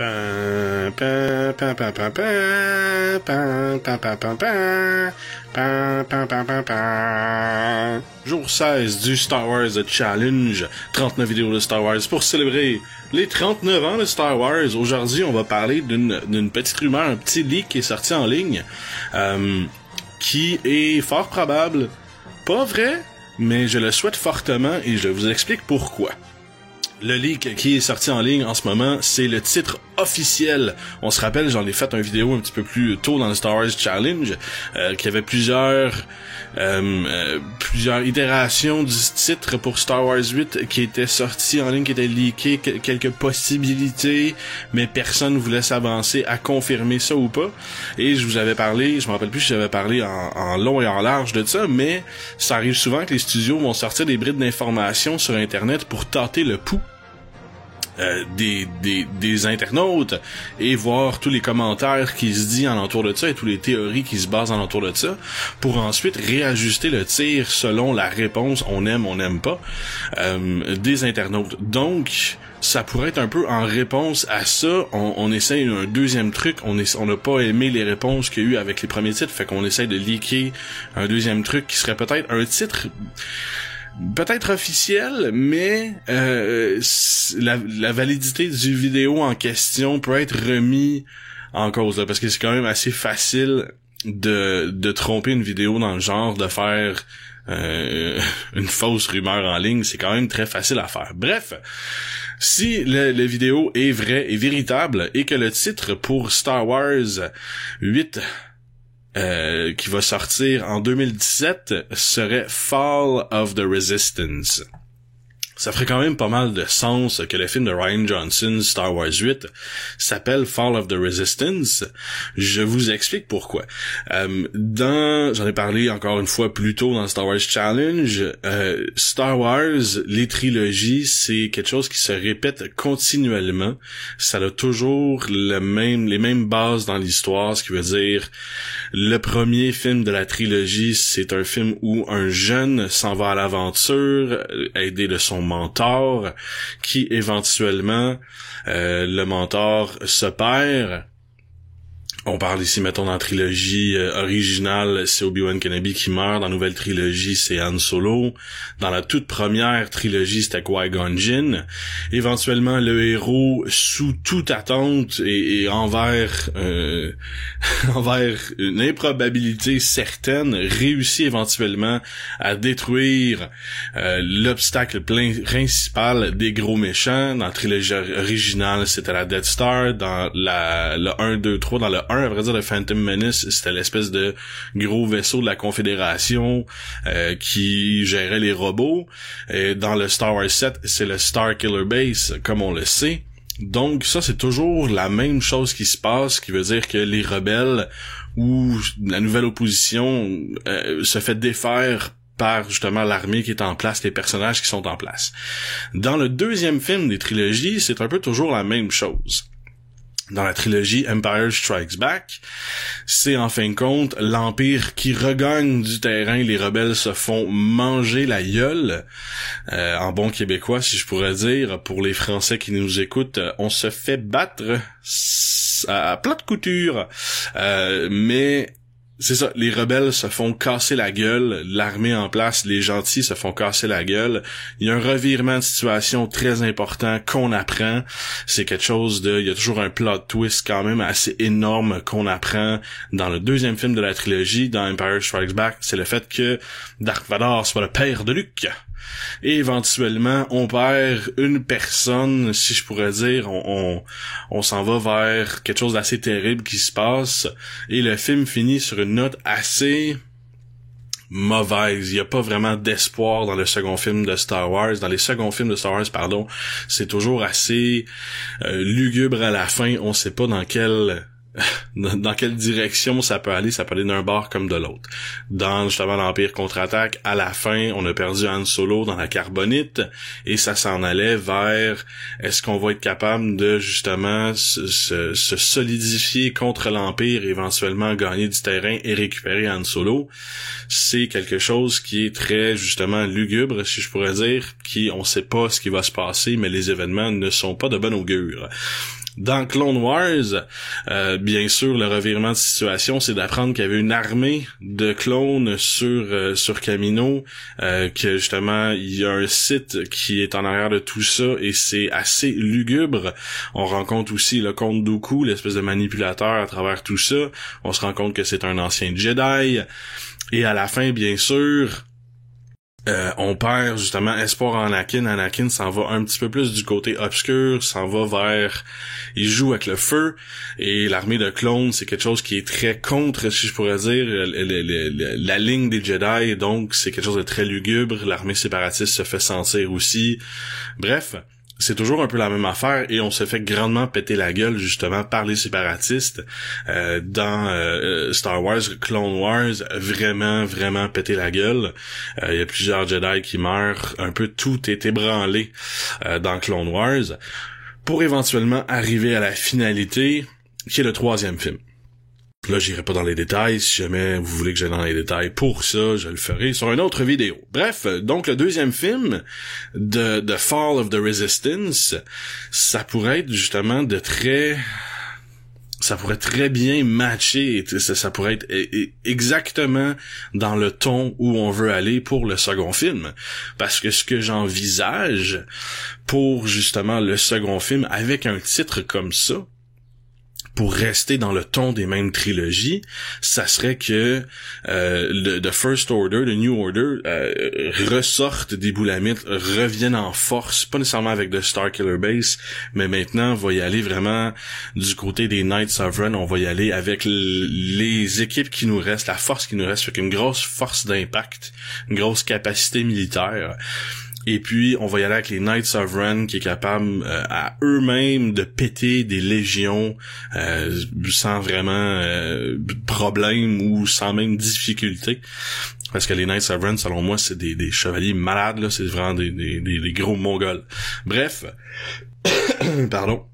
Pam, pam, pam, pam, pam, pam, pam, pam, pam, pam, pam, pam, pam, pam, pam, pam. Jour 16 du Star Wars Challenge, 39 vidéos de Star Wars pour célébrer les 39 ans de Star Wars. Aujourd'hui, on va parler d'une petite rumeur, un petit leak qui est sorti en ligne, qui est fort probable, pas vrai, mais je le souhaite fortement et je vous explique pourquoi. Le leak qui est sorti en ligne en ce moment, c'est le titre officiel. On se rappelle, j'en ai fait une vidéo un petit peu plus tôt dans le Star Wars Challenge, qu'il y avait plusieurs itérations du titre pour Star Wars 8 qui étaient sortis en ligne, qui étaient leakés, quelques possibilités, mais personne voulait s'avancer à confirmer ça ou pas. Et je vous avais parlé, je me rappelle plus si j'avais parlé en long et en large de ça, mais ça arrive souvent que les studios vont sortir des brides d'informations sur Internet pour tâter le pouls des internautes et voir tous les commentaires qui se disent alentour de ça et toutes les théories qui se basent alentour de ça pour ensuite réajuster le tir selon la réponse on n'aime pas des internautes. Donc ça pourrait être un peu en réponse à ça, on essaye un deuxième truc, on n'a pas aimé les réponses qu'il y a eu avec les premiers titres, fait qu'on essaye de leaker un deuxième truc qui serait peut-être un titre peut-être officiel, mais la validité du vidéo en question peut être remis en cause, là, parce que c'est quand même assez facile de tromper une vidéo dans le genre, de faire une fausse rumeur en ligne, c'est quand même très facile à faire. Bref, si la vidéo est vraie et véritable et que le titre pour Star Wars 8 qui va sortir en 2017 serait Fall of the Resistance. Ça ferait quand même pas mal de sens que le film de Rian Johnson, Star Wars 8, s'appelle Fall of the Resistance. Je vous explique pourquoi. J'en ai parlé encore une fois plus tôt dans le Star Wars Challenge, Star Wars, les trilogies, c'est quelque chose qui se répète continuellement. Ça a toujours les mêmes bases dans l'histoire, ce qui veut dire le premier film de la trilogie, c'est un film où un jeune s'en va à l'aventure, aidé de son mentor, qui éventuellement, le mentor se perd. On parle ici, mettons, dans la trilogie originale, c'est Obi-Wan Kenobi qui meurt. Dans la nouvelle trilogie, c'est Han Solo. Dans la toute première trilogie, c'était Qui-Gon Jinn. Éventuellement, le héros, sous toute attente et envers envers une improbabilité certaine, réussit éventuellement à détruire l'obstacle principal des gros méchants. Dans la trilogie originale, c'était la Death Star. Dans le 1, 2, 3, dans le 1, à vrai dire, le Phantom Menace, c'était l'espèce de gros vaisseau de la Confédération qui gérait les robots. Et dans le Star Wars 7, c'est le Star Killer Base, comme on le sait. Donc ça, c'est toujours la même chose qui se passe, ce qui veut dire que les rebelles ou la nouvelle opposition se fait défaire par justement l'armée qui est en place, les personnages qui sont en place. Dans le deuxième film des trilogies, c'est un peu toujours la même chose. Dans la trilogie Empire Strikes Back, c'est en fin de compte l'Empire qui regagne du terrain, les rebelles se font manger la gueule, en bon québécois si je pourrais dire, pour les Français qui nous écoutent, on se fait battre à plat de couture, mais c'est ça, les rebelles se font casser la gueule, l'armée en place, les gentils se font casser la gueule. Il y a un revirement de situation très important qu'on apprend. C'est quelque chose il y a toujours un plot twist quand même assez énorme qu'on apprend dans le deuxième film de la trilogie, dans Empire Strikes Back. C'est le fait que Dark Vador soit le père de Luke. Et éventuellement, on perd une personne, si je pourrais dire, on s'en va vers quelque chose d'assez terrible qui se passe, et le film finit sur une note assez mauvaise. Il n'y a pas vraiment d'espoir dans le second film de Star Wars. Dans les seconds films de Star Wars, pardon, c'est toujours assez lugubre à la fin. On sait pas dans quelle direction ça peut aller d'un bord comme de l'autre. Dans justement l'Empire contre-attaque, à la fin, on a perdu Han Solo dans la carbonite et ça s'en allait vers est-ce qu'on va être capable de justement se solidifier contre l'Empire et éventuellement gagner du terrain et récupérer Han Solo. C'est quelque chose qui est très justement lugubre, si je pourrais dire, on sait pas ce qui va se passer, mais les événements ne sont pas de bon augure. Dans Clone Wars, bien sûr, le revirement de situation, c'est d'apprendre qu'il y avait une armée de clones sur Kamino, que justement, il y a un site qui est en arrière de tout ça, et c'est assez lugubre. On rencontre aussi le Comte Dooku, l'espèce de manipulateur à travers tout ça. On se rend compte que c'est un ancien Jedi. Et à la fin, bien sûr, on perd justement espoir en Anakin. Anakin s'en va un petit peu plus du côté obscur, s'en va vers... Il joue avec le feu, et l'armée de clones, c'est quelque chose qui est très contre, si je pourrais dire, la ligne des Jedi, donc c'est quelque chose de très lugubre. L'armée séparatiste se fait sentir aussi. Bref, c'est toujours un peu la même affaire, et on se fait grandement péter la gueule justement par les séparatistes dans Star Wars, Clone Wars, vraiment péter la gueule. Il y a plusieurs Jedi qui meurent, un peu tout est ébranlé dans Clone Wars, pour éventuellement arriver à la finalité, qui est le 3e film. Là, j'irai pas dans les détails. Si jamais vous voulez que j'aille dans les détails pour ça, je le ferai sur une autre vidéo. Bref, donc le 2e film de Fall of the Resistance, ça pourrait être justement ça pourrait très bien matcher, ça pourrait être exactement dans le ton où on veut aller pour le second film. Parce que ce que j'envisage pour justement le second film, avec un titre comme ça, pour rester dans le ton des mêmes trilogies, ça serait que The First Order, The New Order, ressortent des boulamites, reviennent en force, pas nécessairement avec The Starkiller Base, mais maintenant, on va y aller vraiment du côté des Knights Sovereign, on va y aller avec les équipes qui nous restent, la force qui nous reste, fait qu'une grosse force d'impact, une grosse capacité militaire. Et puis, on va y aller avec les Knights Sovereign, qui est capable à eux-mêmes de péter des légions sans vraiment problème ou sans même difficulté. Parce que les Knights Sovereign, selon moi, c'est des chevaliers malades, là, c'est vraiment des gros mongols. Bref, pardon.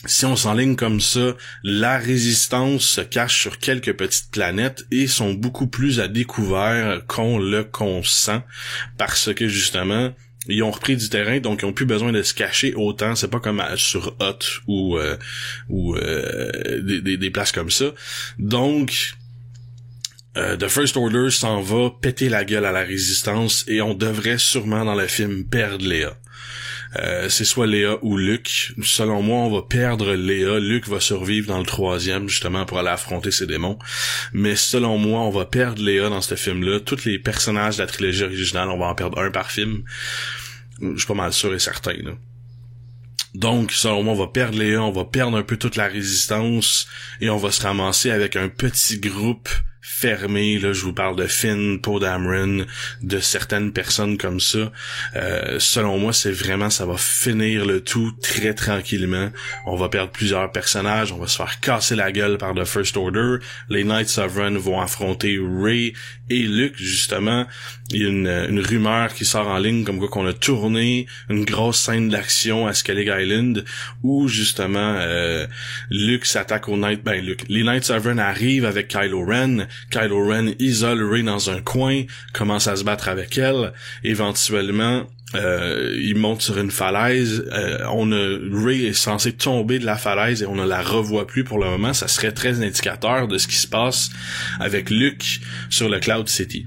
Si on s'enligne comme ça, la résistance se cache sur quelques petites planètes et sont beaucoup plus à découvert qu'on le consent, parce que justement, ils ont repris du terrain, donc ils ont plus besoin de se cacher autant. C'est pas comme sur Hoth ou des places comme ça. Donc, The First Order s'en va péter la gueule à la résistance, et on devrait sûrement dans le film perdre Léa. C'est soit Léa ou Luke. Selon moi, on va perdre Léa. Luke va survivre dans le 3e, justement, pour aller affronter ses démons. Mais selon moi, on va perdre Léa dans ce film-là. Tous les personnages de la trilogie originale, on va en perdre un par film. Je suis pas mal sûr et certain, là. Donc, selon moi, on va perdre Léa, on va perdre un peu toute la résistance, et on va se ramasser avec un petit groupe fermé, là, je vous parle de Finn, Poe Dameron, de certaines personnes comme ça. Selon moi, ça va finir le tout très tranquillement. On va perdre plusieurs personnages, on va se faire casser la gueule par The First Order. Les Knights Sovereign vont affronter Rey et Luke, justement. Il y a une rumeur qui sort en ligne comme quoi qu'on a tourné une grosse scène d'action à Skellig Island où justement Luke s'attaque aux Knights. Les Knights Sovereign arrivent avec Kylo Ren. Kylo Ren isole Rey dans un coin, commence à se battre avec elle. Éventuellement, il monte sur une falaise. Rey est censé tomber de la falaise et on ne la revoit plus pour le moment. Ça serait très indicateur de ce qui se passe avec Luke sur le Cloud City.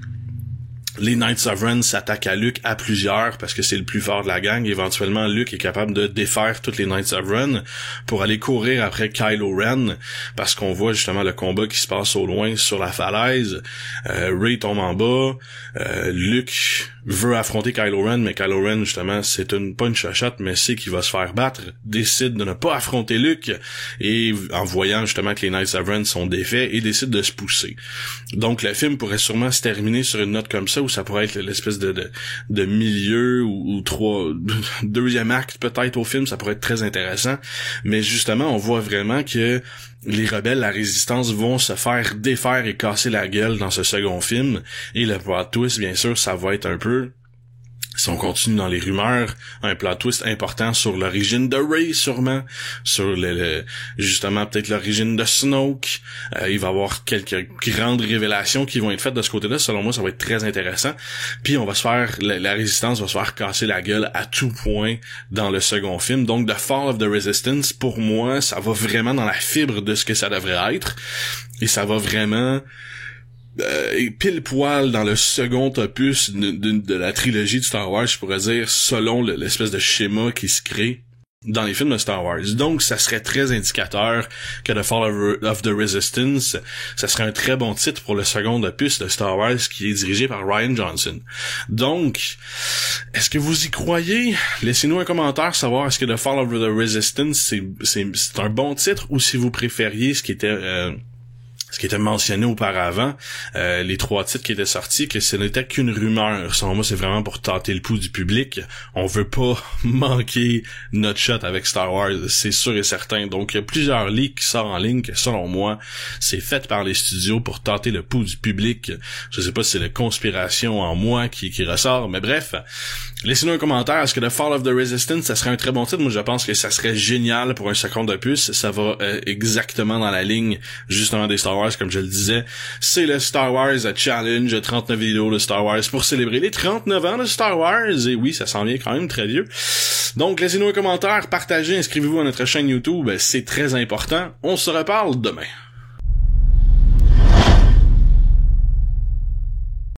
Les Knights Sovereign s'attaquent à Luke à plusieurs parce que c'est le plus fort de la gang. Éventuellement, Luke est capable de défaire toutes les Knights Sovereign pour aller courir après Kylo Ren parce qu'on voit justement le combat qui se passe au loin sur la falaise. Rey tombe en bas. Luke veut affronter Kylo Ren, mais Kylo Ren, justement, c'est pas une chochotte, mais c'est qu'il va se faire battre, décide de ne pas affronter Luke, et en voyant justement que les Knights Sovereign sont défaits, et décide de se pousser. Donc le film pourrait sûrement se terminer sur une note comme ça, où ça pourrait être l'espèce de milieu, ou deuxième acte peut-être au film, ça pourrait être très intéressant, mais justement, on voit vraiment que les rebelles, la résistance vont se faire défaire et casser la gueule dans ce second film, et le plot twist, bien sûr, ça va être un peu Si on continue dans les rumeurs, un plot twist important sur l'origine de Rey, sûrement, sur justement peut-être l'origine de Snoke. Il va y avoir quelques grandes révélations qui vont être faites de ce côté-là. Selon moi, ça va être très intéressant. Puis on va se faire, la Résistance va se faire casser la gueule à tout point dans le second film. Donc, The Fall of the Resistance, pour moi, ça va vraiment dans la fibre de ce que ça devrait être. Et ça va vraiment pile poil dans le second opus de la trilogie de Star Wars, je pourrais dire, selon l'espèce de schéma qui se crée dans les films de Star Wars. Donc, ça serait très indicateur que The Fall of the Resistance, ça serait un très bon titre pour le second opus de Star Wars qui est dirigé par Rian Johnson. Donc, est-ce que vous y croyez? Laissez-nous un commentaire savoir est-ce que The Fall of the Resistance c'est un bon titre ou si vous préfériez ce qui était mentionné auparavant, les 3 titres qui étaient sortis, que ce n'était qu'une rumeur. Selon moi, c'est vraiment pour tâter le pouls du public. On veut pas manquer notre shot avec Star Wars, c'est sûr et certain. Donc, il y a plusieurs leaks qui sortent en ligne que, selon moi, c'est fait par les studios pour tâter le pouls du public. Je sais pas si c'est la conspiration en moi qui ressort, mais bref. Laissez-nous un commentaire. Est-ce que The Fall of the Resistance, ça serait un très bon titre? Moi, je pense que ça serait génial pour un second opus. Ça va exactement dans la ligne, justement, des Star Wars, comme je le disais. C'est le Star Wars Challenge, 39 vidéos de Star Wars pour célébrer les 39 ans de Star Wars. Et oui, ça s'en vient quand même très vieux. Donc, laissez-nous un commentaire, partagez, inscrivez-vous à notre chaîne YouTube. C'est très important. On se reparle demain.